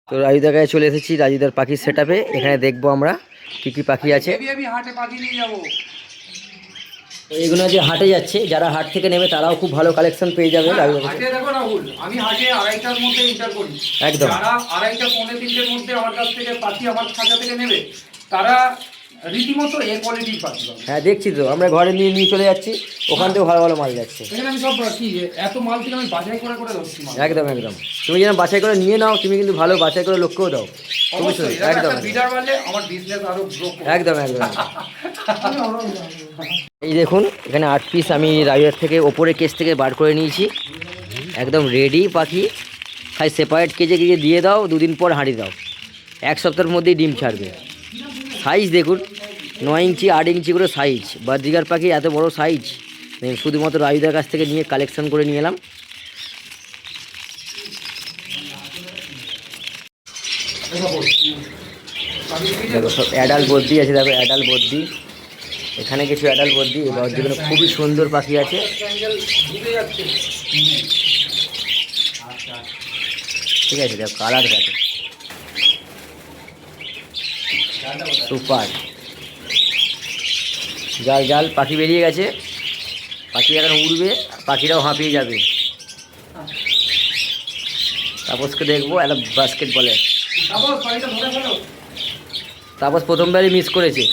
তো রাজুদার কাছে চলে এসেছি, রাজুদার পাখির সেট আপে। এখানে দেখবো আমরা কী কী পাখি আছে। এগুলো যে হাটে যাচ্ছে, যারা হাট থেকে নেবে তারাও খুব ভালো কালেকশন পেয়ে যাবে। হাটে দেখো রাহুল, আমি হাটে 2:30টার মধ্যে এন্টার করি। একদম যারা 2:30টা 3:45-এর মধ্যে আমার কাছ থেকে পাখি আমার খাঁচা থেকে নেবে, তারা রীতিমতো এ কোয়ালিটির পাখি পাবে। হ্যাঁ দেখছি তো, আমরা ঘরে নিয়ে চলে যাচ্ছি, ওখান থেকেও ভালো ভালো মাল যাচ্ছে। এখানে আমি সব কি এত মাল থেকে আমি বাছাই করে করে ধরছি মাল। একদম একদম, তুমি যেন বাছাই করে নিয়ে নাও, তুমি কিন্তু ভালো বাছাই করে লক্ষ্যও দাও। অবশ্যই একদম বিডার বাড়লে আমার বিজনেস আরো গ্রো করবে। একদম একদম। এই দেখুন এখানে 8 পিস আমি রাজুদার থেকে ওপরে কেস থেকে বার করে নিয়েছি, একদম রেডি পাখি। খাই সেপারেট কেজে কেজে দিয়ে দাও, 2 দিন পর হাঁড়ি দাও, 1 সপ্তাহের মধ্যেই ডিম ছাড়বে। সাইজ দেখুন, 9 ইঞ্চি 8 ইঞ্চি করে সাইজ। বাজিগার পাখি এত বড় সাইজ শুধুমাত্র রাজুদার কাছ থেকে নিয়ে কালেকশন করে নিয়ে এলাম। দেখো সব অ্যাডাল্ট বদ্যি আছে, দেখো অ্যাডাল্ট বদ্যি, এখানে কিছু অ্যাডাল্ট বদ্যি, এবার যেগুলো খুবই সুন্দর পাখি আছে। ঠিক আছে, দেখো কালার দেখো সুপার। জাল জাল পাখি বেরিয়ে গেছে, পাখি এখন উড়বে, পাখিরাও হাঁপিয়ে যাবে। তাপসকে দেখবো একটা বাস্কেট বলে, তাপস প্রথমবারই মিস করেছে।